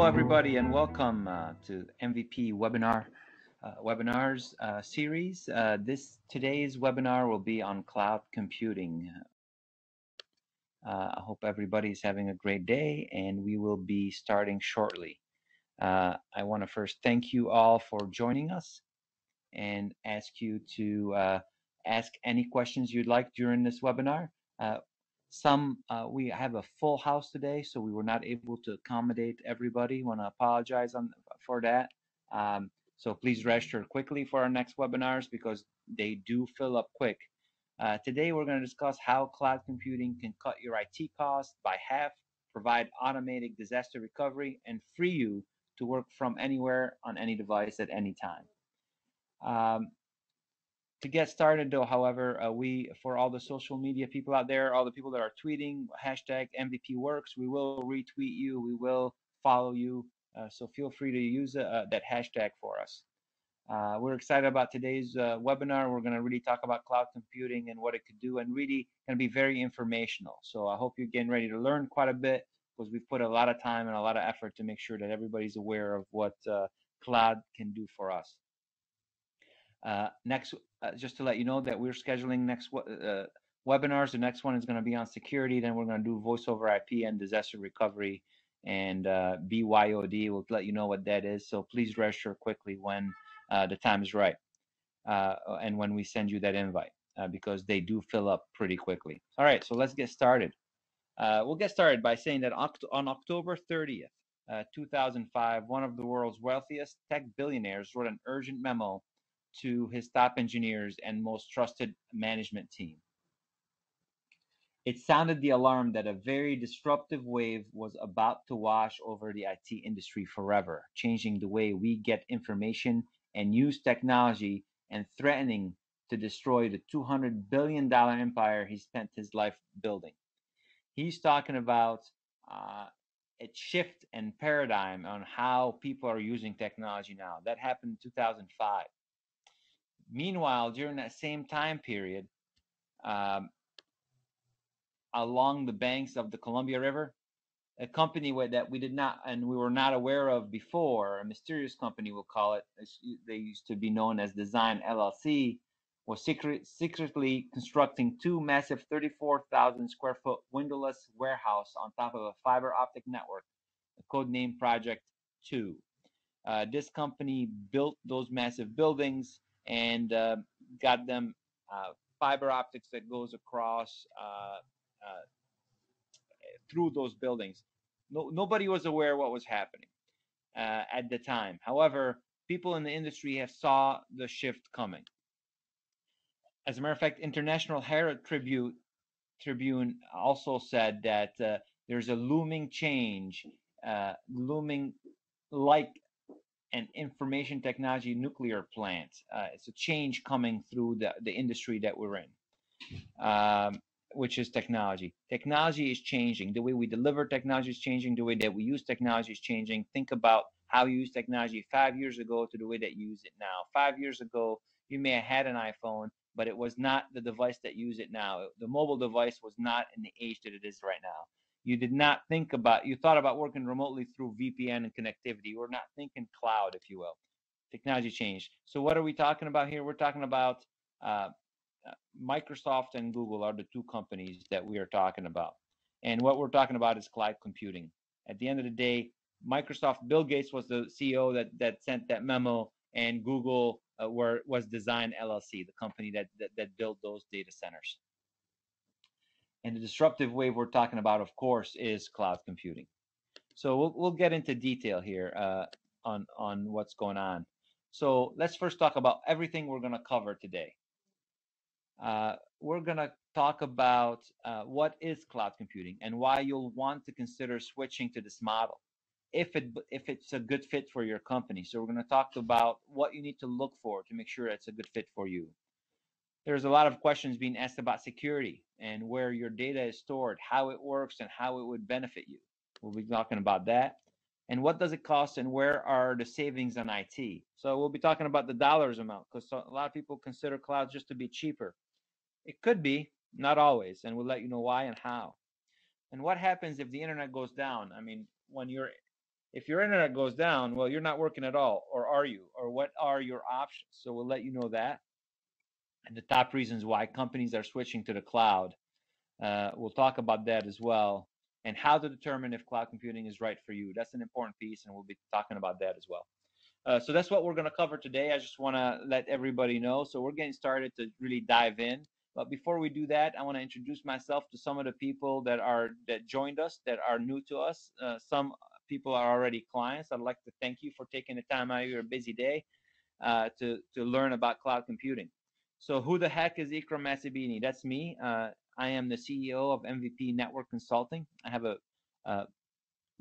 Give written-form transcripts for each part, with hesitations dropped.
everybody, and welcome to MVP webinars series. Today's webinar will be on cloud computing. I hope everybody's having a great day, and we will be starting shortly. I want to first thank you all for joining us and ask you to ask any questions you'd like during this webinar. We have a full house today, so we were not able to accommodate everybody. Want to apologize for that. So please register quickly for our next webinars because they do fill up quick. Today we're going to discuss how cloud computing can cut your IT costs by half, provide automated disaster recovery, and free you to work from anywhere on any device at any time. To get started though, however, for all the social media people out there, all the people that are tweeting hashtag MVP works, we will retweet you, we will follow you. So feel free to use that hashtag for us. We're excited about today's webinar. We're going to really talk about cloud computing and what it could do, and really going to be very informational. So I hope you're getting ready to learn quite a bit because we've put a lot of time and a lot of effort to make sure that everybody's aware of what cloud can do for us. Next, just to let you know that we're scheduling next webinars. The next one is going to be on security. Then we're going to do voice over IP and disaster recovery and BYOD. We'll let you know what that is. So please register quickly when the time is right and when we send you that invite because they do fill up pretty quickly. All right, so let's get started. We'll get started by saying that on October 30th, 2005, one of the world's wealthiest tech billionaires wrote an urgent memo to his top engineers and most trusted management team. It sounded the alarm that a very disruptive wave was about to wash over the IT industry forever, changing the way we get information and use technology and threatening to destroy the $200 billion empire he spent his life building. He's talking about a shift and paradigm on how people are using technology now. That happened in 2005. Meanwhile, during that same time period, along the banks of the Columbia River, a company that we were not aware of before, a mysterious company we'll call it, they used to be known as Design LLC, was secretly constructing two massive 34,000 square foot windowless warehouse on top of a fiber optic network, codenamed Project 2. This company built those massive buildings and got them fiber optics that goes across through those buildings. Nobody was aware what was happening at the time. However, people in the industry have saw the shift coming. As a matter of fact, International Herald Tribune also said that there's a looming change, looming like an information technology nuclear plant. It's a change coming through the industry that we're in, which is technology. Technology is changing. The way we deliver technology is changing. The way that we use technology is changing. Think about how you use technology 5 years ago to the way that you use it now. 5 years ago, you may have had an iPhone, but it was not the device that use it now. The mobile device was not in the age that it is right now. You thought about working remotely through VPN and connectivity. You were not thinking cloud, if you will. Technology changed. So what are we talking about here? We're talking about Microsoft and Google are the two companies that we are talking about. And what we're talking about is cloud computing. At the end of the day, Microsoft, Bill Gates was the CEO that sent that memo, and Google was Design LLC, the company that built those data centers. And the disruptive wave we're talking about, of course, is cloud computing. So we'll get into detail here on what's going on. So let's first talk about everything we're going to cover today. We're going to talk about what is cloud computing and why you'll want to consider switching to this model if it's a good fit for your company. So we're going to talk about what you need to look for to make sure it's a good fit for you. There's a lot of questions being asked about security and where your data is stored, how it works, and how it would benefit you. We'll be talking about that. And what does it cost and where are the savings on IT? So we'll be talking about the dollars amount because a lot of people consider cloud just to be cheaper. It could be, not always, and we'll let you know why and how. And what happens if the internet goes down? I mean, when you're If your internet goes down, well, you're not working at all, or are you? Or what are your options? So we'll let you know that, and the top reasons why companies are switching to the cloud. We'll talk about that as well, and how to determine if cloud computing is right for you. That's an important piece, and we'll be talking about that as well. So that's what we're going to cover today. I just want to let everybody know. So we're getting started to really dive in. But before we do that, I want to introduce myself to some of the people that joined us, that are new to us. Some people are already clients. I'd like to thank you for taking the time out of your busy day to learn about cloud computing. So who the heck is Ikram Masibini? That's me. I am the CEO of MVP Network Consulting. I have a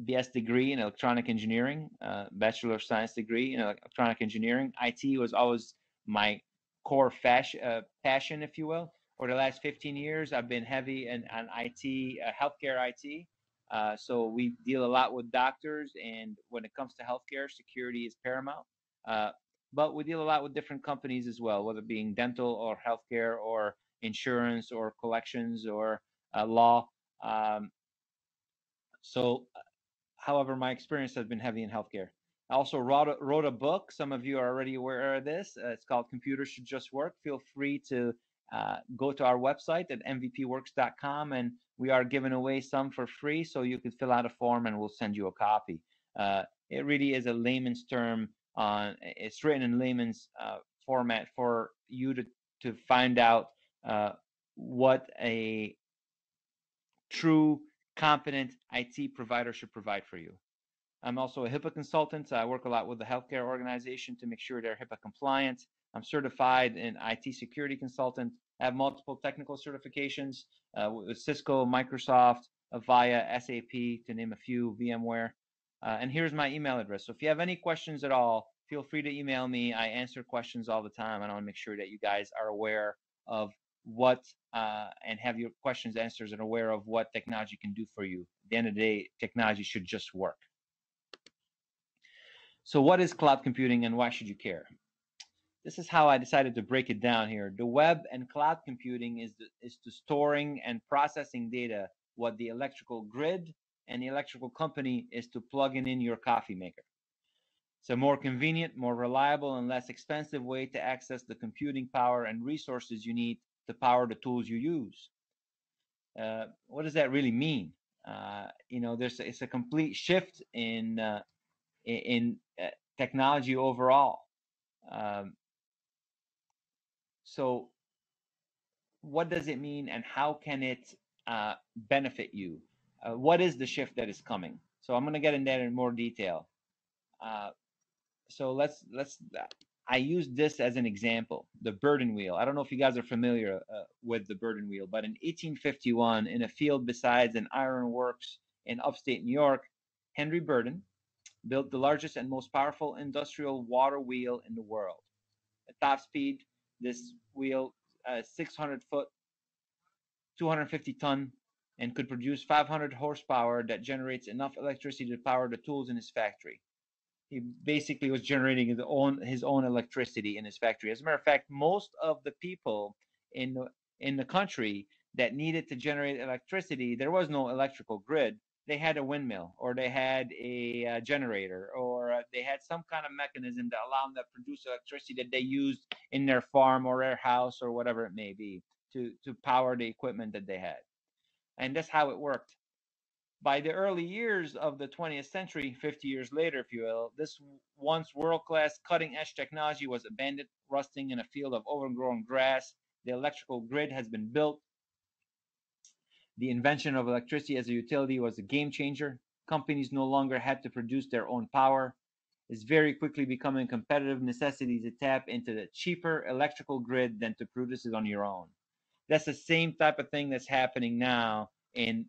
BS degree in electronic engineering, Bachelor of Science degree in electronic engineering. IT was always my core passion, if you will. For the last 15 years, I've been heavy on IT, healthcare IT. So we deal a lot with doctors, and when it comes to healthcare, security is paramount. But we deal a lot with different companies as well, whether it being dental or healthcare or insurance or collections or law. So However, my experience has been heavy in healthcare. I also wrote a book. Some of you are already aware of this. It's called Computers Should Just Work. Feel free to go to our website at mvpworks.com, and we are giving away some for free, so you can fill out a form and we'll send you a copy. It really is a layman's term. It's written in layman's format for you to find out what a true competent IT provider should provide for you. I'm also a HIPAA consultant. So I work a lot with the healthcare organization to make sure they're HIPAA compliant. I'm certified in IT security consultant. I have multiple technical certifications with Cisco, Microsoft, Avaya, SAP, to name a few, VMware. And here's my email address. So if you have any questions at all, feel free to email me. I answer questions all the time, and I want to make sure that you guys are aware of what and have your questions answered and aware of what technology can do for you. At the end of the day, technology should just work. So what is cloud computing and why should you care? This is how I decided to break it down here. The web and cloud computing is to storing and processing data, what the electrical grid and the electrical company is to plugging in your coffee maker. It's a more convenient, more reliable, and less expensive way to access the computing power and resources you need to power the tools you use. What does that really mean? It's a complete shift in technology overall. So what does it mean, and how can it benefit you? What is the shift that is coming? So I'm going to get in that in more detail. So I use this as an example, the Burden wheel. I don't know if you guys are familiar with the Burden wheel, but in 1851, in a field beside an iron works in upstate New York, Henry Burden built the largest and most powerful industrial water wheel in the world. At top speed, this wheel, 600 foot, 250 ton, and could produce 500 horsepower that generates enough electricity to power the tools in his factory. He basically was generating his own electricity in his factory. As a matter of fact, most of the people in the country that needed to generate electricity, there was no electrical grid. They had a windmill, or they had a generator, or they had some kind of mechanism that allowed them to produce electricity that they used in their farm or their house or whatever it may be to power the equipment that they had. And that's how it worked. By the early years of the 20th century, 50 years later, if you will, this once world-class cutting-edge technology was abandoned, rusting in a field of overgrown grass. The electrical grid has been built. The invention of electricity as a utility was a game changer. Companies no longer had to produce their own power. It's very quickly becoming a competitive necessity to tap into the cheaper electrical grid than to produce it on your own. That's the same type of thing that's happening now in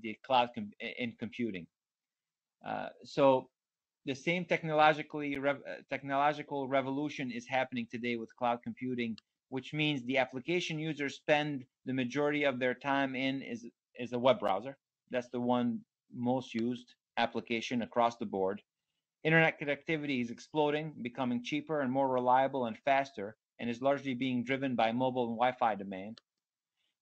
the cloud in computing. So the same technological revolution is happening today with cloud computing, which means the application users spend the majority of their time in is a web browser. That's the one most used application across the board. Internet connectivity is exploding, becoming cheaper and more reliable and faster, and is largely being driven by mobile and Wi-Fi demand.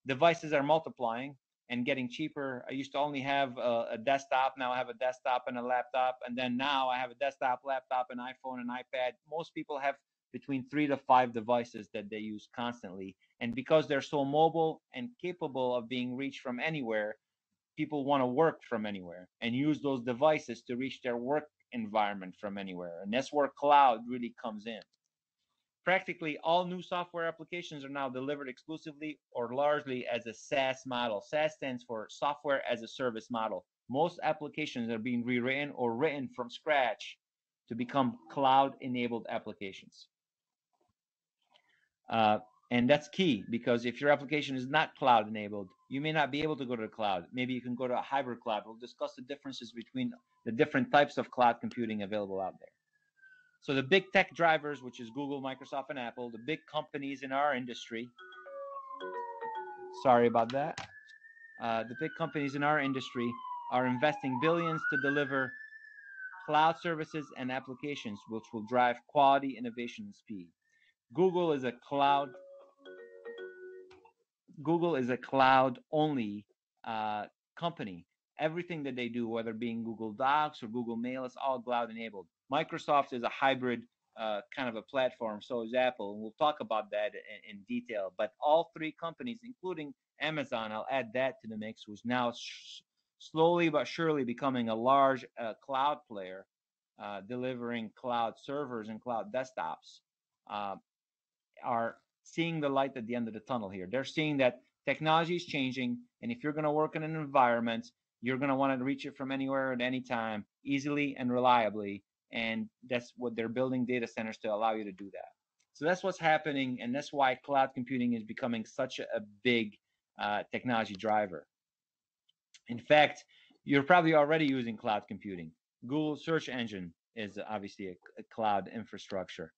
Devices are multiplying. and getting cheaper. I used to only have a desktop. Now I have a desktop and a laptop. And then now I have a desktop, laptop, an iPhone, an iPad. Most people have between 3 to 5 devices that they use constantly. And because they're so mobile and capable of being reached from anywhere, people want to work from anywhere and use those devices to reach their work environment from anywhere. And that's where cloud really comes in. Practically all new software applications are now delivered exclusively or largely as a SaaS model. SaaS stands for software as a service model. Most applications are being rewritten or written from scratch to become cloud-enabled applications. And that's key, because if your application is not cloud-enabled, you may not be able to go to the cloud. Maybe you can go to a hybrid cloud. We'll discuss the differences between the different types of cloud computing available out there. So the big tech drivers, which is Google, Microsoft, and Apple, the big companies in our industry, sorry about that, the big companies in our industry are investing billions to deliver cloud services and applications which will drive quality, innovation, and speed. Google is a cloud-only company. Everything that they do, whether being Google Docs or Google Mail, is all cloud-enabled. Microsoft is a hybrid kind of a platform, so is Apple, and we'll talk about that in detail. But all three companies, including Amazon, I'll add that to the mix, who's now slowly but surely becoming a large cloud player, delivering cloud servers and cloud desktops, are seeing the light at the end of the tunnel here. They're seeing that technology is changing, and if you're going to work in an environment, you're going to want to reach it from anywhere at any time, easily and reliably, and that's what they're building data centers to allow you to do that. So that's what's happening, and that's why cloud computing is becoming such a big technology driver. In fact, you're probably already using cloud computing. Google search engine is obviously a cloud infrastructure.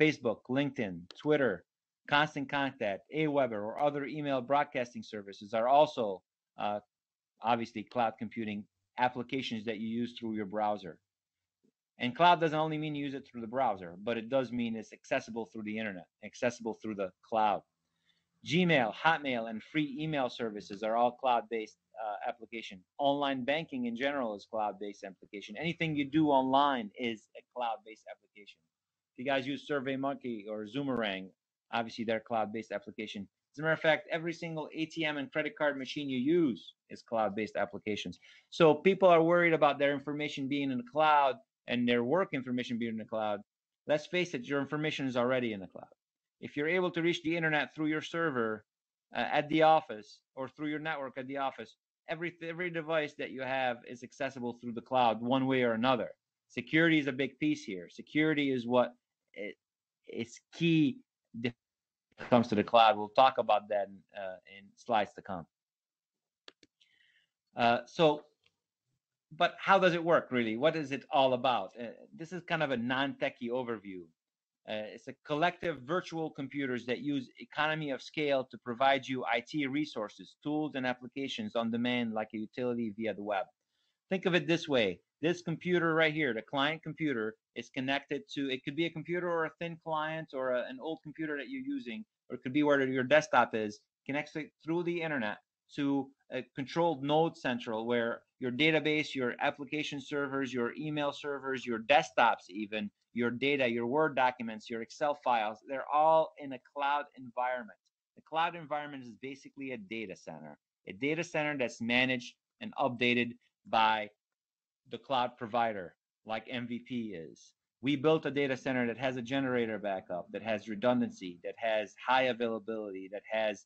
Facebook, LinkedIn, Twitter, Constant Contact, Aweber, or other email broadcasting services are also obviously cloud computing applications that you use through your browser. And cloud doesn't only mean you use it through the browser, but it does mean it's accessible through the internet, accessible through the cloud. Gmail, Hotmail, and free email services are all cloud-based application. Online banking in general is cloud-based application. Anything you do online is a cloud-based application. If you guys use SurveyMonkey or Zoomerang, obviously they're cloud-based application. As a matter of fact, every single ATM and credit card machine you use is cloud-based applications. So people are worried about their information being in the cloud and their work information being in the cloud. Let's face it, your information is already in the cloud. If you're able to reach the internet through your server at the office or through your network at the office, every device that you have is accessible through the cloud one way or another. Security is a big piece here. Security is what is key when it comes to the cloud. We'll talk about that in slides to come. But how does it work, really? What is it all about? This is kind of a non-techie overview. It's a collective virtual computers that use economy of scale to provide you IT resources, tools, and applications on demand like a utility via the web. Think of it this way. This computer right here, the client computer, is connected to, it could be a computer or a thin client or an old computer that you're using, or it could be where your desktop is, connects it through the internet to a controlled node central where your database, your application servers, your email servers, your desktops even, your data, your Word documents, your Excel files, they're all in a cloud environment. The cloud environment is basically a data center that's managed and updated by the cloud provider like MVP is. We built a data center that has a generator backup, that has redundancy, that has high availability, that has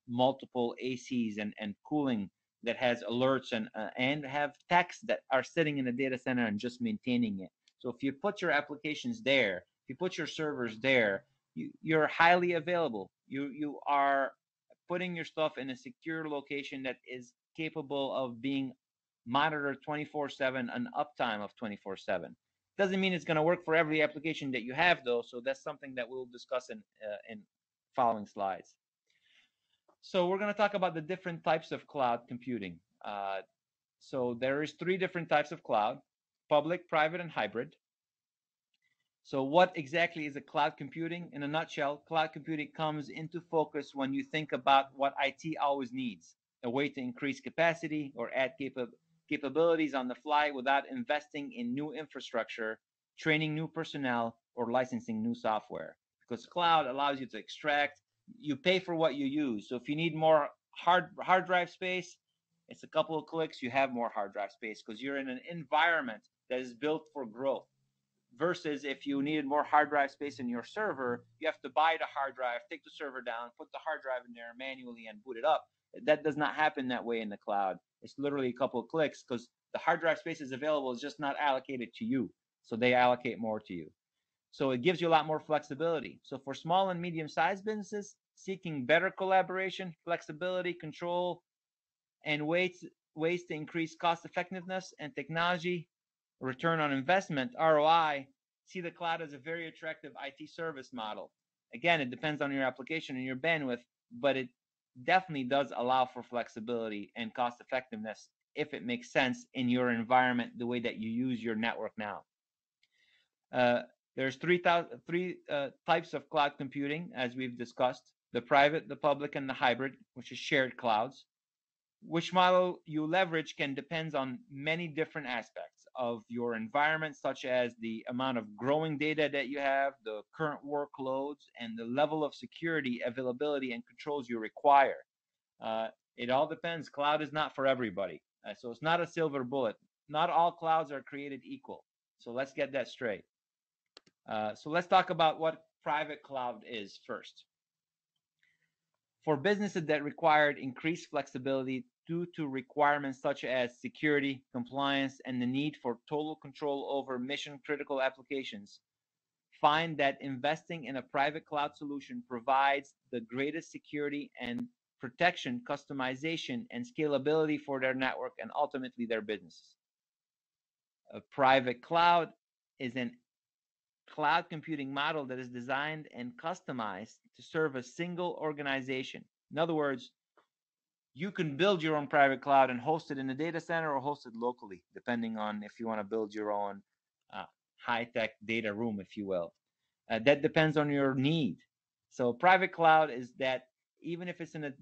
multiple ACs and cooling, that has alerts and have techs that are sitting in the data center and just maintaining it. So if you put your applications there, if you put your servers there, you're highly available. You are putting your stuff in a secure location that is capable of being monitored 24/7, an uptime of 24/7. Doesn't mean it's going to work for every application that you have, though. So that's something that we'll discuss in following slides. So we're going to talk about the different types of cloud computing. So there is 3 different types of cloud: public, private, and hybrid. So what exactly is a cloud computing? In a nutshell, cloud computing comes into focus when you think about what IT always needs: a way to increase capacity or add capabilities on the fly without investing in new infrastructure, training new personnel, or licensing new software. Because cloud allows you to extract, you pay for what you use. So if you need more hard drive space, it's a couple of clicks, you have more hard drive space because you're in an environment that is built for growth. Versus if you needed more hard drive space in your server, you have to buy the hard drive, take the server down, put the hard drive in there manually and boot it up. That does not happen that way in the cloud. It's literally a couple of clicks because the hard drive space is available. It's just not allocated to you. So they allocate more to you. So it gives you a lot more flexibility. So for small and medium-sized businesses seeking better collaboration, flexibility, control, and ways to increase cost effectiveness and technology return on investment, ROI, see the cloud as a very attractive IT service model. Again, it depends on your application and your bandwidth, but it definitely does allow for flexibility and cost effectiveness if it makes sense in your environment, the way that you use your network now. There's three types of cloud computing, as we've discussed: the private, the public, and the hybrid, which is shared clouds. Which model you leverage can depend on many different aspects of your environment, such as the amount of growing data that you have, the current workloads, and the level of security, availability, and controls you require. It all depends. Cloud is not for everybody. So it's not a silver bullet. Not all clouds are created equal. So let's get that straight. So let's talk about what private cloud is first. For businesses that required increased flexibility due to requirements such as security, compliance, and the need for total control over mission-critical applications, find that investing in a private cloud solution provides the greatest security and protection, customization, and scalability for their network and ultimately their businesses. A private cloud is an cloud computing model that is designed and customized to serve a single organization. In other words, you can build your own private cloud and host it in a data center or host it locally, depending on if you want to build your own high-tech data room, if you will. That depends on your need. So private cloud is that even if it's in a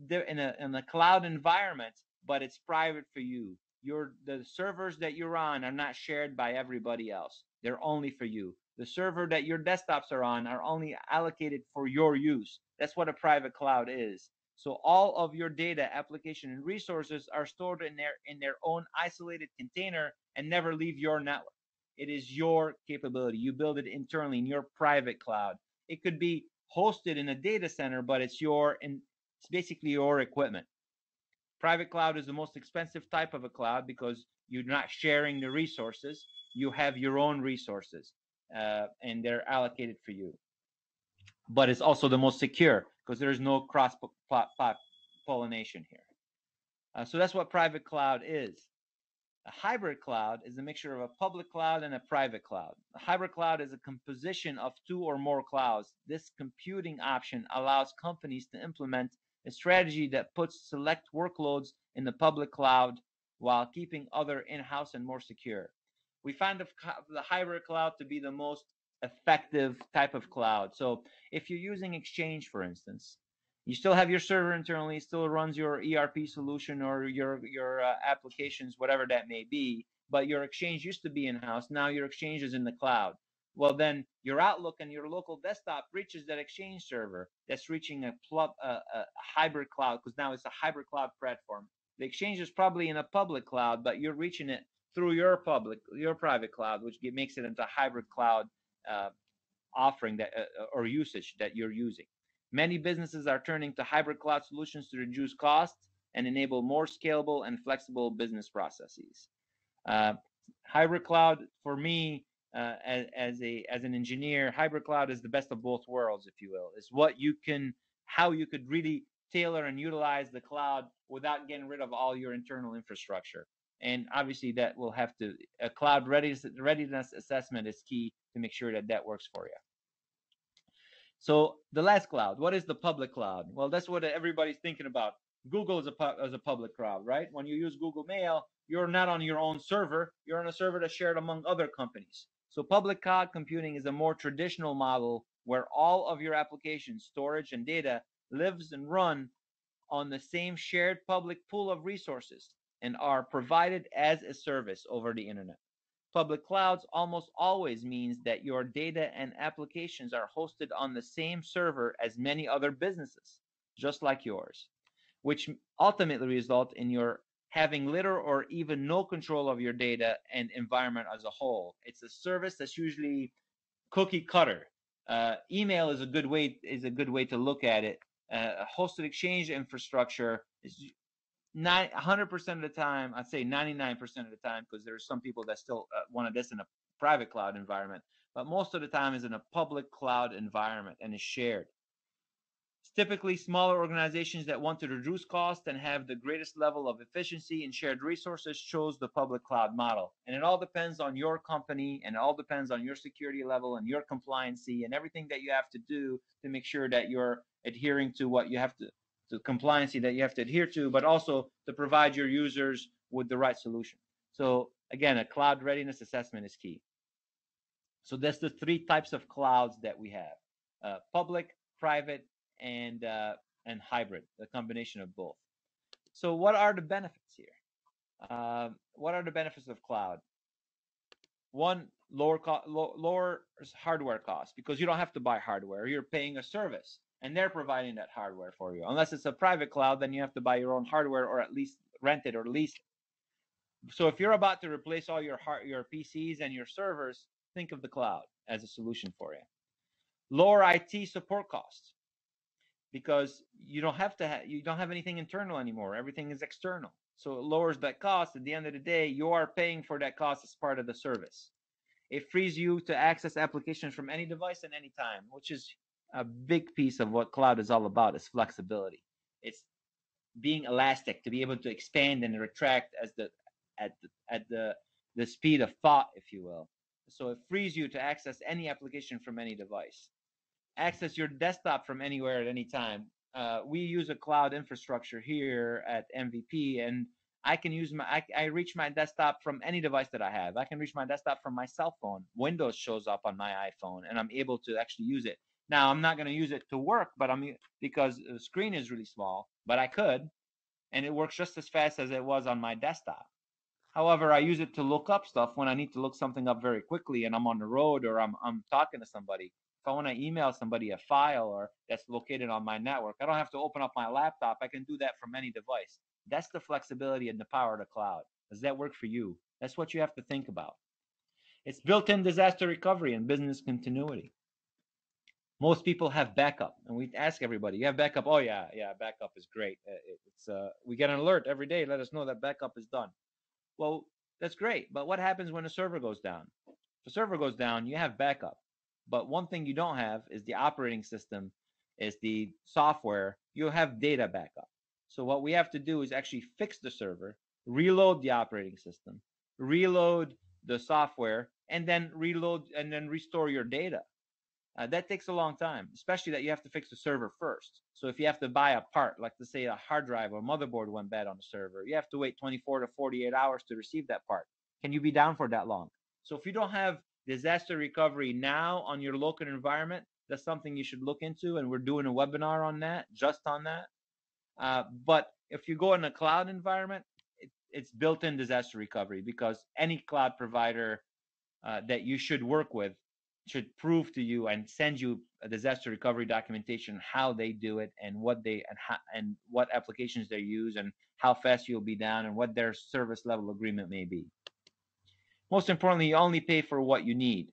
cloud environment, but it's private for you. The servers that you're on are not shared by everybody else. They're only for you. The server that your desktops are on are only allocated for your use. That's what a private cloud is. So all of your data, application, and resources are stored in their own isolated container and never leave your network. It is your capability. You build it internally in your private cloud. It could be hosted in a data center, but it's basically your equipment. Private cloud is the most expensive type of a cloud because you're not sharing the resources. You have your own resources, and they're allocated for you. But it's also the most secure because there's no cross-pollination here. So that's what private cloud is. A hybrid cloud is a mixture of a public cloud and a private cloud. A hybrid cloud is a composition of two or more clouds. This computing option allows companies to implement a strategy that puts select workloads in the public cloud while keeping other in-house and more secure. We find the hybrid cloud to be the most effective type of cloud. So if you're using Exchange, for instance, you still have your server internally, still runs your ERP solution or your applications, whatever that may be, but your Exchange used to be in-house. Now your Exchange is in the cloud. Well, then your Outlook and your local desktop reaches that Exchange server that's reaching a hybrid cloud, because now it's a hybrid cloud platform. The Exchange is probably in a public cloud, but you're reaching it through your private cloud, which makes it into a hybrid cloud offering that or usage that you're using. Many businesses are turning to hybrid cloud solutions to reduce costs and enable more scalable and flexible business processes. Hybrid cloud, for me, as an engineer, hybrid cloud is the best of both worlds, if you will. It's how you could really tailor and utilize the cloud without getting rid of all your internal infrastructure. And obviously, that will have to a cloud readiness assessment is key to make sure that works for you. So the last cloud, what is the public cloud? Well, that's what everybody's thinking about. Google is a public cloud, right? When you use Google Mail, you're not on your own server. You're on a server that's shared among other companies. So public cloud computing is a more traditional model where all of your applications, storage, and data lives and run on the same shared public pool of resources and are provided as a service over the internet. Public clouds almost always means that your data and applications are hosted on the same server as many other businesses, just like yours, which ultimately result in your having little or even no control of your data and environment as a whole. It's a service that's usually cookie cutter. Email is a good way to look at it. Hosted exchange infrastructure is 100% of the time, I'd say 99% of the time, because there's some people that still want this in a private cloud environment, but most of the time is in a public cloud environment and is shared. It's typically smaller organizations that want to reduce cost and have the greatest level of efficiency in shared resources chose the public cloud model. And it all depends on your company, and it all depends on your security level and your compliancy and everything that you have to do to make sure that you're adhering to what you have to, the compliancy that you have to adhere to, but also to provide your users with the right solution. So again, a cloud readiness assessment is key. So that's the three types of clouds that we have: public, private, and hybrid, the combination of both. So what are the benefits here? What are the benefits of cloud? One, lower hardware costs, because you don't have to buy hardware. You're paying a service, and they're providing that hardware for you. Unless it's a private cloud, then you have to buy your own hardware, or at least rent it or lease it. So if you're about to replace all your PCs and your servers, think of the cloud as a solution for you. Lower IT support costs, because you don't have anything internal anymore. Everything is external. So it lowers that cost. At the end of the day, you are paying for that cost as part of the service. It frees you to access applications from any device at any time, which is a big piece of what cloud is all about, is flexibility. It's being elastic, to be able to expand and retract at the speed of thought, if you will. So it frees you to access any application from any device. Access your desktop from anywhere at any time. We use a cloud infrastructure here at MVP, and I can use I reach my desktop from any device that I have. I can reach my desktop from my cell phone. Windows shows up on my iPhone, and I'm able to actually use it. Now, I'm not going to use it to work, but because the screen is really small, but I could, and it works just as fast as it was on my desktop. However, I use it to look up stuff when I need to look something up very quickly, and I'm on the road, or I'm talking to somebody. If I want to email somebody a file or that's located on my network, I don't have to open up my laptop. I can do that from any device. That's the flexibility and the power of the cloud. Does that work for you? That's what you have to think about. It's built-in disaster recovery and business continuity. Most people have backup, and we ask everybody, you have backup? Oh yeah, backup is great. We get an alert every day, let us know that backup is done. Well, that's great, but what happens when a server goes down? If a server goes down, you have backup. But one thing you don't have is the operating system, is the software. You have data backup. So what we have to do is actually fix the server, reload the operating system, reload the software, and then reload and then restore your data. That takes a long time, especially that you have to fix the server first. So if you have to buy a part, like to say a hard drive or motherboard went bad on the server, you have to wait 24 to 48 hours to receive that part. Can you be down for that long? So if you don't have disaster recovery now on your local environment, that's something you should look into, and we're doing a webinar on that, just on that. But if you go in a cloud environment, it's built-in disaster recovery, because any cloud provider that you should work with should prove to you and send you a disaster recovery documentation, how they do it, and what applications they use, and how fast you'll be down, and what their service level agreement may be. Most importantly, you only pay for what you need,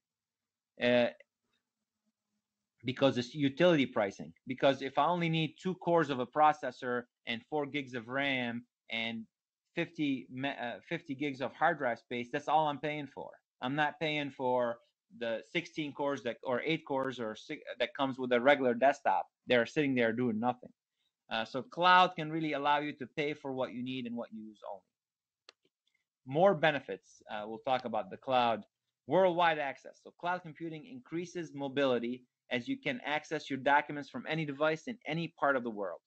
because it's utility pricing. Because if I only need 2 cores of a processor and 4 gigs of RAM and 50 gigs of hard drive space, that's all I'm paying for. I'm not paying for the 16 cores or 8 cores or 6 that comes with a regular desktop. They're sitting there doing nothing. So cloud can really allow you to pay for what you need and what you use only. More benefits. We'll talk about the cloud. Worldwide access. So cloud computing increases mobility, as you can access your documents from any device in any part of the world.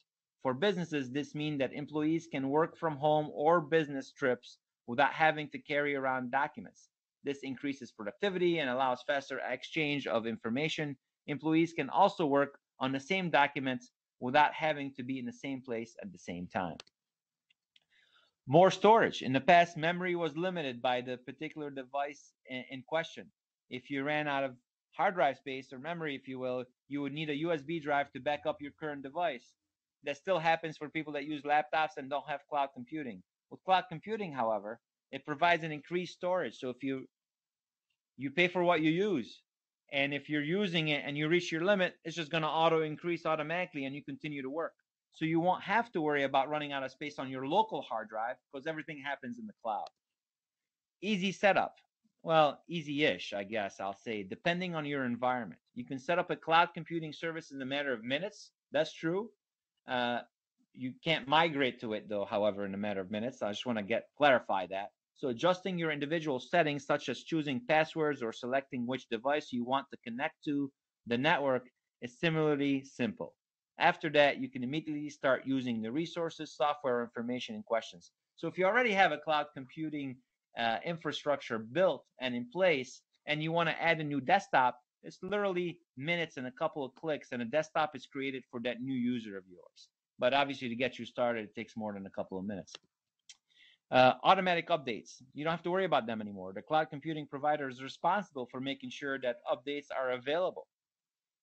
For businesses, this means that employees can work from home or business trips without having to carry around documents. This increases productivity and allows faster exchange of information. Employees can also work on the same documents without having to be in the same place at the same time. More storage. In the past, memory was limited by the particular device in question. If you ran out of hard drive space or memory, if you will, you would need a USB drive to back up your current device. That still happens for people that use laptops and don't have cloud computing. With cloud computing, however, it provides an increased storage. So if you pay for what you use, and if you're using it and you reach your limit, it's just going to auto increase automatically and you continue to work. So you won't have to worry about running out of space on your local hard drive because everything happens in the cloud. Easy setup. Well, easy-ish, I guess I'll say, depending on your environment. You can set up a cloud computing service in a matter of minutes. That's true. You can't migrate to it, though, however, in a matter of minutes. I just want to clarify that. So adjusting your individual settings, such as choosing passwords or selecting which device you want to connect to the network, is similarly simple. After that, you can immediately start using the resources, software, information, and questions. So if you already have a cloud computing infrastructure built and in place, and you want to add a new desktop, it's literally minutes and a couple of clicks, and a desktop is created for that new user of yours. But obviously, to get you started, it takes more than a couple of minutes. Automatic updates. You don't have to worry about them anymore. The cloud computing provider is responsible for making sure that updates are available.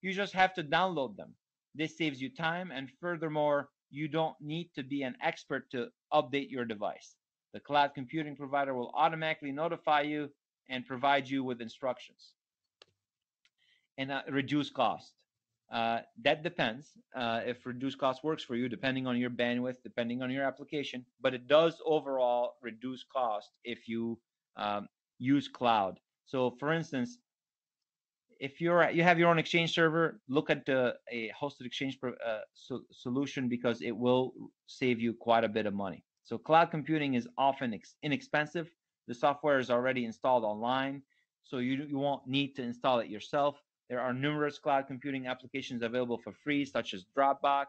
You just have to download them. This saves you time, and furthermore, you don't need to be an expert to update your device. The cloud computing provider will automatically notify you and provide you with instructions. And reduce cost. That depends if reduced cost works for you, depending on your bandwidth, depending on your application. But it does overall reduce cost if you use cloud. So, for instance, if you have your own Exchange server, look at a hosted Exchange solution because it will save you quite a bit of money. So cloud computing is often inexpensive. The software is already installed online, so you won't need to install it yourself. There are numerous cloud computing applications available for free, such as Dropbox,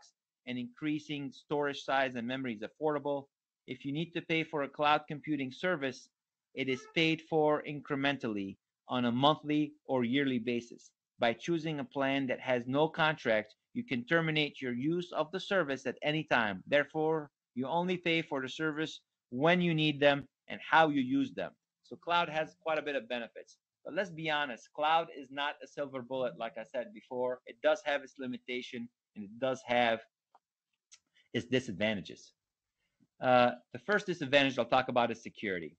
and increasing storage size and memory is affordable. If you need to pay for a cloud computing service, it is paid for incrementally on a monthly or yearly basis. By choosing a plan that has no contract, you can terminate your use of the service at any time. Therefore, you only pay for the service when you need them and how you use them. So cloud has quite a bit of benefits. But let's be honest, cloud is not a silver bullet, like I said before. It does have its limitation, and it does have its disadvantages. The first disadvantage I'll talk about is security.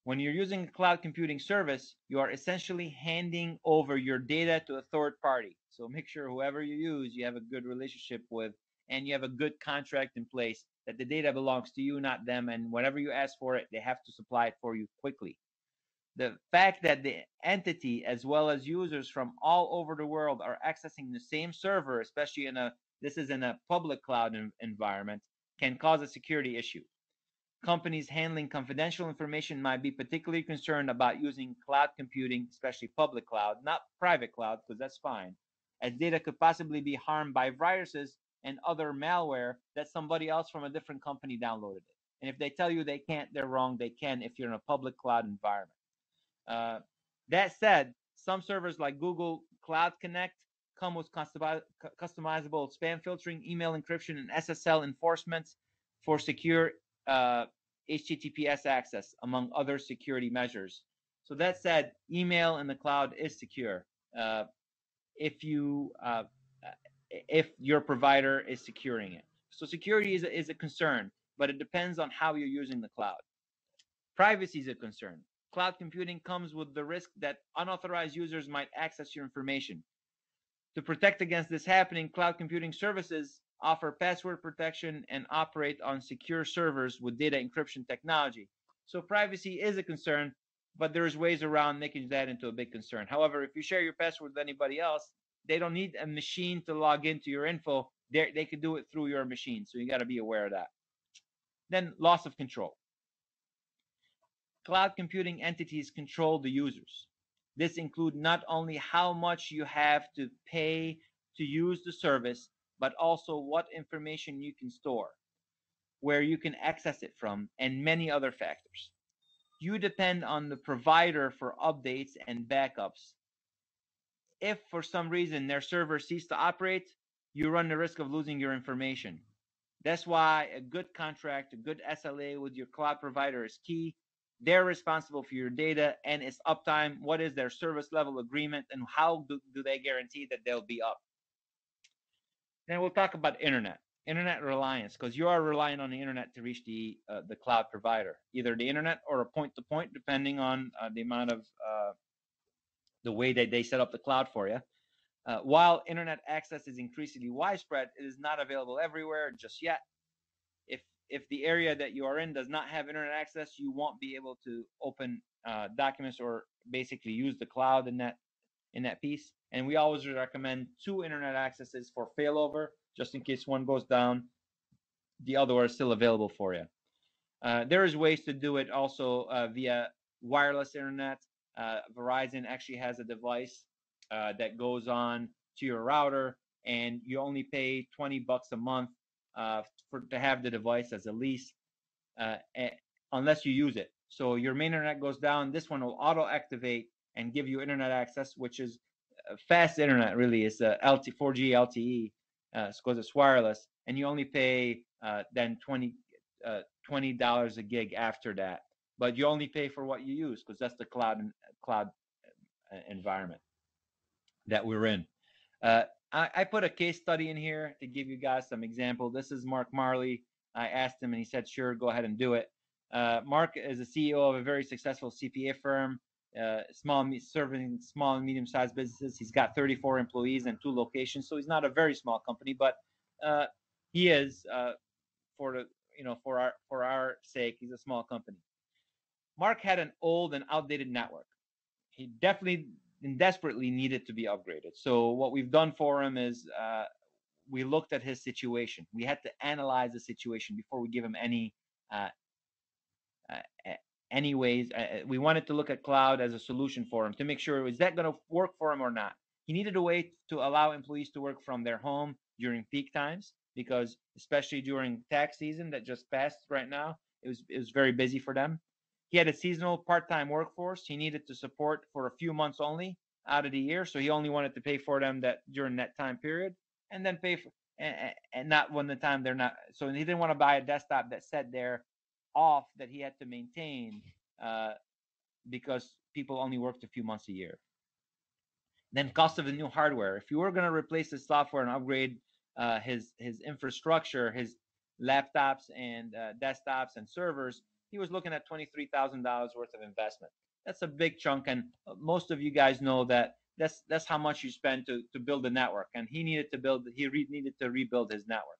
When you're using a cloud computing service, you are essentially handing over your data to a third party. So make sure whoever you use, you have a good relationship with, and you have a good contract in place that the data belongs to you, not them. And whenever you ask for it, they have to supply it for you quickly. The fact that the entity, as well as users from all over the world, are accessing the same server, especially in a public cloud environment, can cause a security issue. Companies handling confidential information might be particularly concerned about using cloud computing, especially public cloud, not private cloud, because that's fine, as data could possibly be harmed by viruses and other malware that somebody else from a different company downloaded it. And if they tell you they can't, they're wrong. They can if you're in a public cloud environment. That said, some servers like Google Cloud Connect come with customizable spam filtering, email encryption, and SSL enforcement for secure HTTPS access, among other security measures. So that said, email in the cloud is secure if your provider is securing it. So security is a concern, but it depends on how you're using the cloud. Privacy is a concern. Cloud computing comes with the risk that unauthorized users might access your information. To protect against this happening, cloud computing services offer password protection and operate on secure servers with data encryption technology. So privacy is a concern, but there's ways around making that into a big concern. However, if you share your password with anybody else, they don't need a machine to log into your info. They can do it through your machine. So you got to be aware of that. Then loss of control. Cloud computing entities control the users. This includes not only how much you have to pay to use the service, but also what information you can store, where you can access it from, and many other factors. You depend on the provider for updates and backups. If for some reason their server ceases to operate, you run the risk of losing your information. That's why a good contract, a good SLA with your cloud provider is key. They're responsible for your data and its uptime. What is their service level agreement, and how do they guarantee that they'll be up? Then we'll talk about internet reliance, because you are relying on the internet to reach the cloud provider, either the internet or a point-to-point, depending on the amount of the way that they set up the cloud for you. While internet access is increasingly widespread, it is not available everywhere just yet. If the area that you are in does not have internet access, you won't be able to open documents or basically use the cloud in that piece. And we always recommend 2 internet accesses for failover, just in case one goes down, the other is still available for you. There is ways to do it also via wireless internet. Verizon actually has a device that goes on to your router, and you only pay $20 a month to have the device as a lease, unless you use it. So your main internet goes down, this one will auto activate and give you internet access, which is fast internet. Really, it's 4G LTE, because it's wireless, and you only pay then $20 a gig after that. But you only pay for what you use, because that's the cloud environment that we're in. I put a case study in here to give you guys some example. This is Mark Marley. I asked him, and he said, sure, go ahead and do it. Mark is a CEO of a very successful CPA firm, serving small and medium-sized businesses. He's got 34 employees and 2 locations, so he's not a very small company, but he is, for our sake, he's a small company. Mark had an old and outdated network. He definitely and desperately needed to be upgraded. So what we've done for him is we looked at his situation. We had to analyze the situation before we give him any ways. We wanted to look at cloud as a solution for him to make sure, is that going to work for him or not? He needed a way to allow employees to work from their home during peak times, because especially during tax season that just passed right now, it was very busy for them. He had a seasonal part-time workforce he needed to support for a few months only out of the year, so he only wanted to pay for them that during that time period, and then pay for and not when the time they're not. So he didn't want to buy a desktop that sat there off that he had to maintain because people only worked a few months a year. Then cost of the new hardware. If you were going to replace the software and upgrade his infrastructure, his laptops and desktops and servers, he was looking at $23,000 worth of investment. That's a big chunk, and most of you guys know that that's how much you spend to build a network. And he needed to rebuild his network.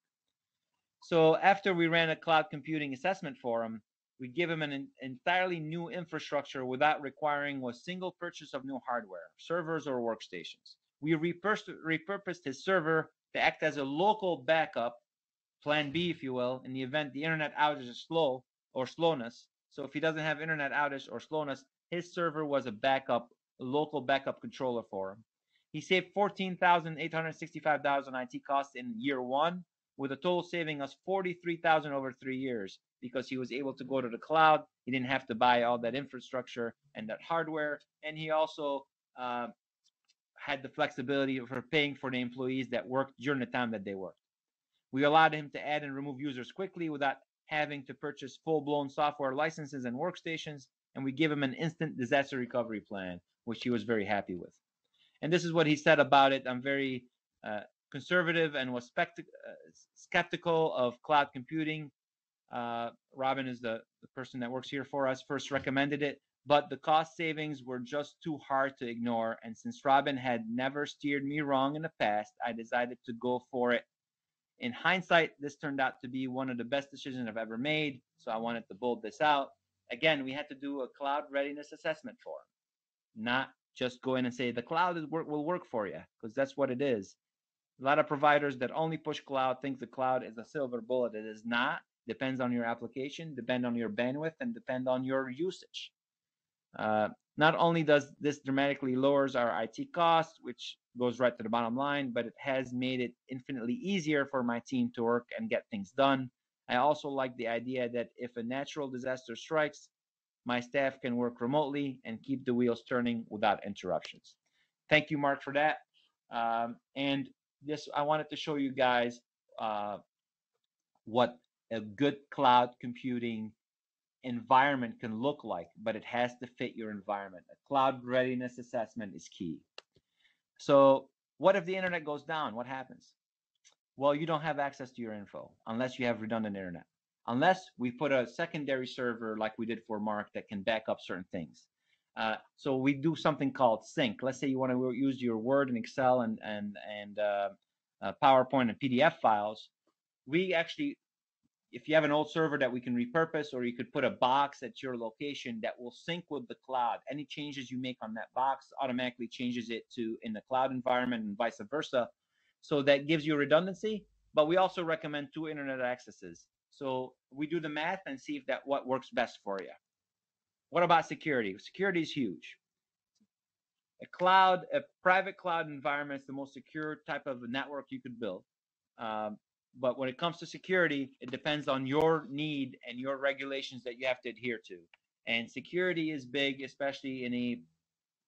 So after we ran a cloud computing assessment for him, we give him an entirely new infrastructure without requiring a single purchase of new hardware, servers or workstations. We repurposed his server to act as a local backup, plan B, if you will, in the event the internet outage is slow or slowness. So if he doesn't have internet outage or slowness, his server was a local backup controller for him. He saved $14,865 in IT costs in year 1, with a total saving us $43,000 over 3 years, because he was able to go to the cloud. He didn't have to buy all that infrastructure and that hardware, and he also had the flexibility for paying for the employees that worked during the time that they worked. We allowed him to add and remove users quickly without having to purchase full-blown software licenses and workstations, and we give him an instant disaster recovery plan, which he was very happy with. And this is what he said about it. I'm very conservative and was skeptical of cloud computing. Robin is the person that works here for us, first recommended it, but the cost savings were just too hard to ignore. And since Robin had never steered me wrong in the past, I decided to go for it. In hindsight, this turned out to be one of the best decisions I've ever made, so I wanted to bold this out. Again, we had to do a cloud readiness assessment for him, not just go in and say the cloud will work for you, because that's what it is. A lot of providers that only push cloud think the cloud is a silver bullet. It is not. Depends on your application, depend on your bandwidth, and depend on your usage. Not only does this dramatically lowers our IT costs, which goes right to the bottom line, but it has made it infinitely easier for my team to work and get things done. I also like the idea that if a natural disaster strikes, my staff can work remotely and keep the wheels turning without interruptions. Thank you, Mark, for that. And this, I wanted to show you guys what a good cloud computing environment can look like, but it has to fit your environment. A cloud readiness assessment is key. So what if the internet goes down? What happens? Well, you don't have access to your info unless you have redundant internet. Unless we put a secondary server like we did for Mark that can back up certain things. So we do something called sync. Let's say you want to use your Word and Excel and PowerPoint and PDF files. We actually, if you have an old server that we can repurpose, or you could put a box at your location that will sync with the cloud. Any changes you make on that box automatically changes it to in the cloud environment and vice versa. So that gives you redundancy, but we also recommend 2 internet accesses. So we do the math and see if what works best for you. What about security? Security is huge. A private cloud environment is the most secure type of network you could build. But when it comes to security, it depends on your need and your regulations that you have to adhere to. And security is big, especially in a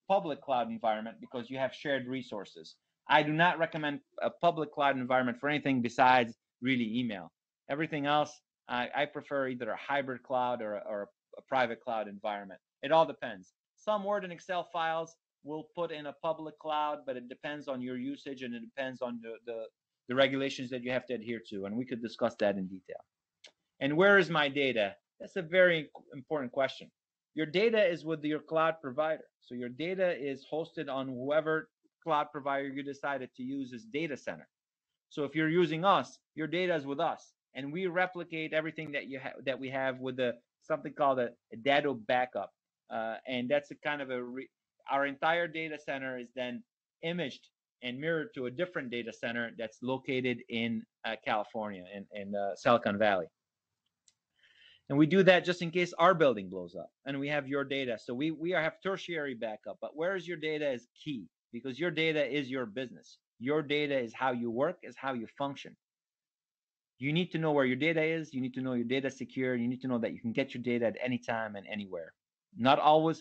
public cloud environment, because you have shared resources. I do not recommend a public cloud environment for anything besides really email. Everything else, I prefer either a hybrid cloud or a private cloud environment. It all depends. Some Word and Excel files we'll put in a public cloud, but it depends on your usage and it depends on the regulations that you have to adhere to. And we could discuss that in detail. And where is my data? That's a very important question. Your data is with your cloud provider. So your data is hosted on whoever cloud provider you decided to use as data center. So if you're using us, your data is with us, and we replicate everything that we have with something called a data backup, and that's a kind of our entire data center is then imaged and mirrored to a different data center that's located in California, in Silicon Valley. And we do that just in case our building blows up and we have your data. So we have tertiary backup, but where is your data is key, because your data is your business. Your data is how you work, is how you function. You need to know where your data is. You need to know your data is secure. You need to know that you can get your data at any time and anywhere. Not all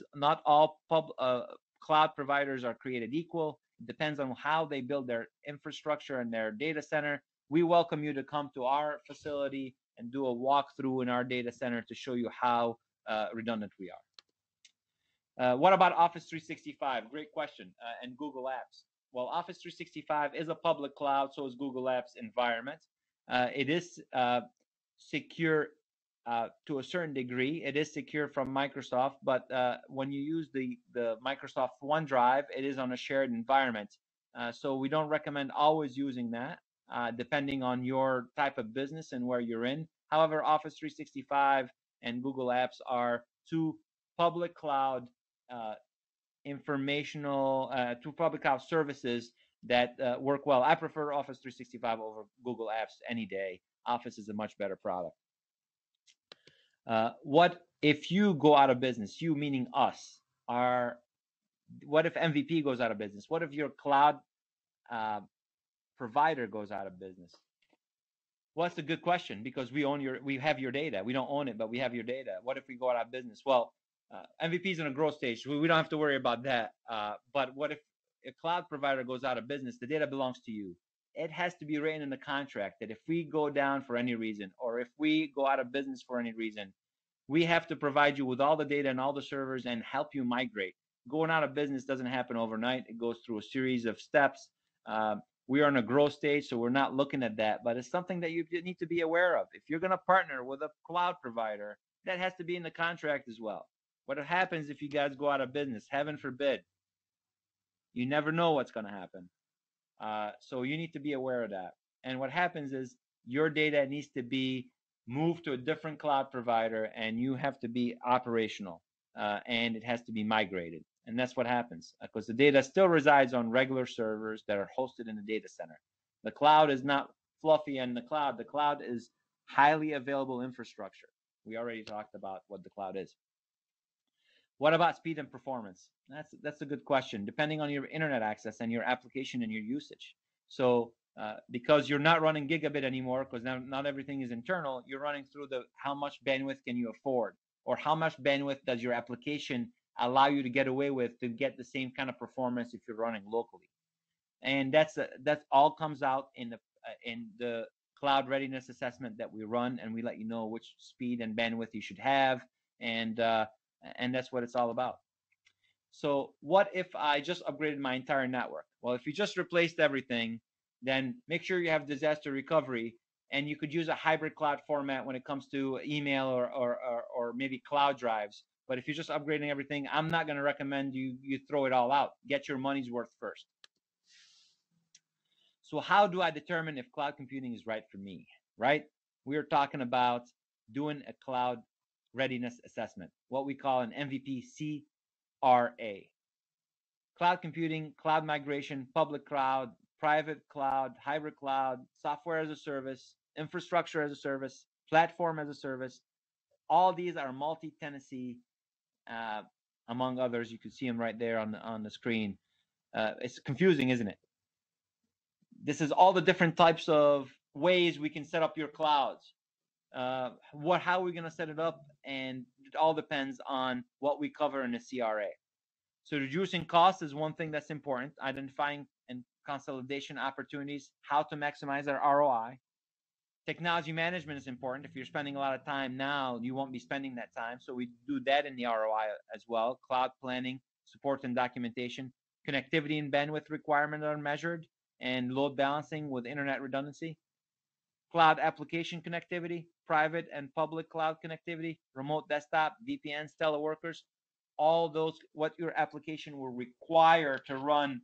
cloud providers are created equal. It depends on how they build their infrastructure and their data center. We welcome you to come to our facility and do a walkthrough in our data center to show you how redundant we are. What about Office 365? Great question. And Google Apps. Well, Office 365 is a public cloud, so is Google Apps environment. It is secure to a certain degree. It is secure from Microsoft, but when you use the Microsoft OneDrive, it is on a shared environment. So we don't recommend always using that. Depending on your type of business and where you're in. However, Office 365 and Google Apps are 2 public cloud two public cloud services that work well. I prefer Office 365 over Google Apps any day. Office is a much better product. What if you go out of business? You meaning us. What if MVP goes out of business? What if your cloud provider goes out of business? Well, that's a good question, because we have your data. We don't own it, but we have your data. What if we go out of business? Well, MVP is in a growth stage. We don't have to worry about that. But what if a cloud provider goes out of business? The data belongs to you. It has to be written in the contract that if we go down for any reason, or if we go out of business for any reason, we have to provide you with all the data and all the servers and help you migrate. Going out of business doesn't happen overnight. It goes through a series of steps. We are in a growth stage, so we're not looking at that, but it's something that you need to be aware of. If you're going to partner with a cloud provider, that has to be in the contract as well. What happens if you guys go out of business? Heaven forbid. You never know what's going to happen. So you need to be aware of that. And what happens is your data needs to be moved to a different cloud provider, and you have to be operational, and it has to be migrated. And that's what happens, because the data still resides on regular servers that are hosted in the data center. The cloud is not fluffy in the cloud. The cloud is highly available infrastructure. We already talked about what the cloud is. What about speed and performance? That's a good question, depending on your internet access and your application and your usage. So because you're not running gigabit anymore, because now not everything is internal, you're running through how much bandwidth can you afford, or how much bandwidth does your application allow you to get away with to get the same kind of performance if you're running locally. And that's all comes out in the cloud readiness assessment that we run, and we let you know which speed and bandwidth you should have, and that's what it's all about. So what if I just upgraded my entire network? Well, if you just replaced everything, then make sure you have disaster recovery, and you could use a hybrid cloud format when it comes to email or maybe cloud drives. But if you're just upgrading everything, I'm not going to recommend you throw it all out. Get your money's worth first. So how do I determine if cloud computing is right for me, right? We are talking about doing a cloud readiness assessment, what we call an MVP CRA. Cloud computing, cloud migration, public cloud, private cloud, hybrid cloud, software as a service, infrastructure as a service, platform as a service. All these are multi-tenancy, among others. You can see them right there on the screen. It's confusing, isn't it? This is all the different types of ways we can set up your clouds. How are we going to set it up? And it all depends on what we cover in the CRA. So reducing costs is one thing that's important. Identifying and consolidation opportunities, how to maximize our ROI. Technology management is important. If you're spending a lot of time now, you won't be spending that time. So we do that in the ROI as well. Cloud planning, support and documentation, connectivity and bandwidth requirements are measured, and load balancing with internet redundancy. Cloud application connectivity, private and public cloud connectivity, remote desktop, VPNs, teleworkers, all those, what your application will require to run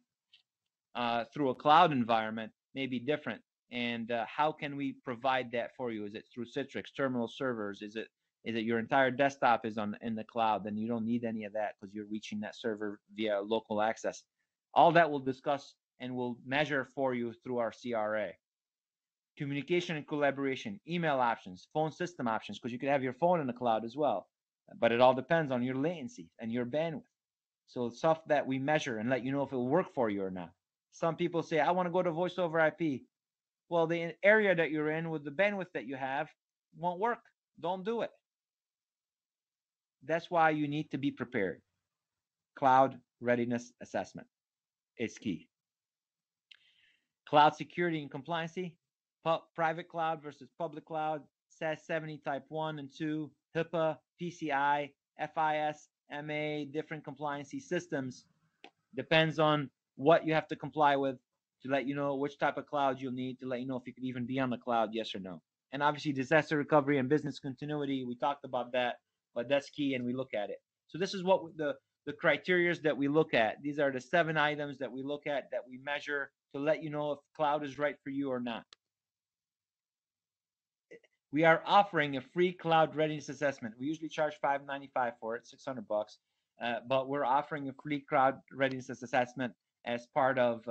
through a cloud environment may be different. And how can we provide that for you? Is it through Citrix, terminal servers? Is it your entire desktop is in the cloud? Then you don't need any of that because you're reaching that server via local access. All that we'll discuss and we'll measure for you through our CRA. Communication and collaboration, email options, phone system options, because you could have your phone in the cloud as well. But it all depends on your latency and your bandwidth. So stuff that we measure and let you know if it will work for you or not. Some people say, I want to go to voice over IP. Well, the area that you're in with the bandwidth that you have won't work. Don't do it. That's why you need to be prepared. Cloud readiness assessment is key. Cloud security and compliancy, private cloud versus public cloud, SAS 70 type 1 and 2, HIPAA, PCI, FIS, MA, different compliancy systems. Depends on what you have to comply with to let you know which type of cloud you'll need, to let you know if you could even be on the cloud, yes or no. And obviously disaster recovery and business continuity, we talked about that, but that's key and we look at it. So this is what the criteria that we look at. These are the 7 items that we look at, that we measure to let you know if cloud is right for you or not. We are offering a free cloud readiness assessment. We usually charge $595 for it, $600, but we're offering a free cloud readiness assessment as part of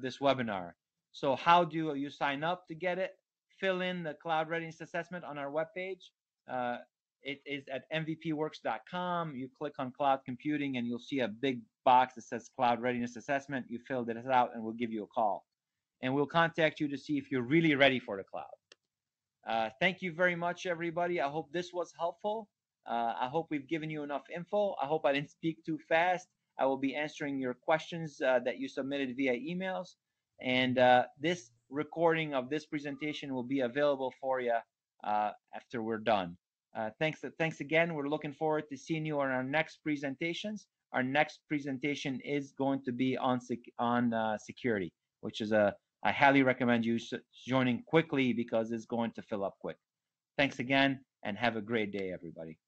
this webinar. So how do you sign up to get it? Fill in the cloud readiness assessment on our webpage. It is at mvpworks.com. You click on cloud computing and you'll see a big box that says cloud readiness assessment. You filled it out and we'll give you a call. And we'll contact you to see if you're really ready for the cloud. Thank you very much, everybody. I hope this was helpful. I hope we've given you enough info. I hope I didn't speak too fast. I will be answering your questions that you submitted via emails. And this recording of this presentation will be available for you after we're done. Thanks again. We're looking forward to seeing you on our next presentations. Our next presentation is going to be on security, which is I highly recommend you joining quickly because it's going to fill up quick. Thanks again and have a great day, everybody.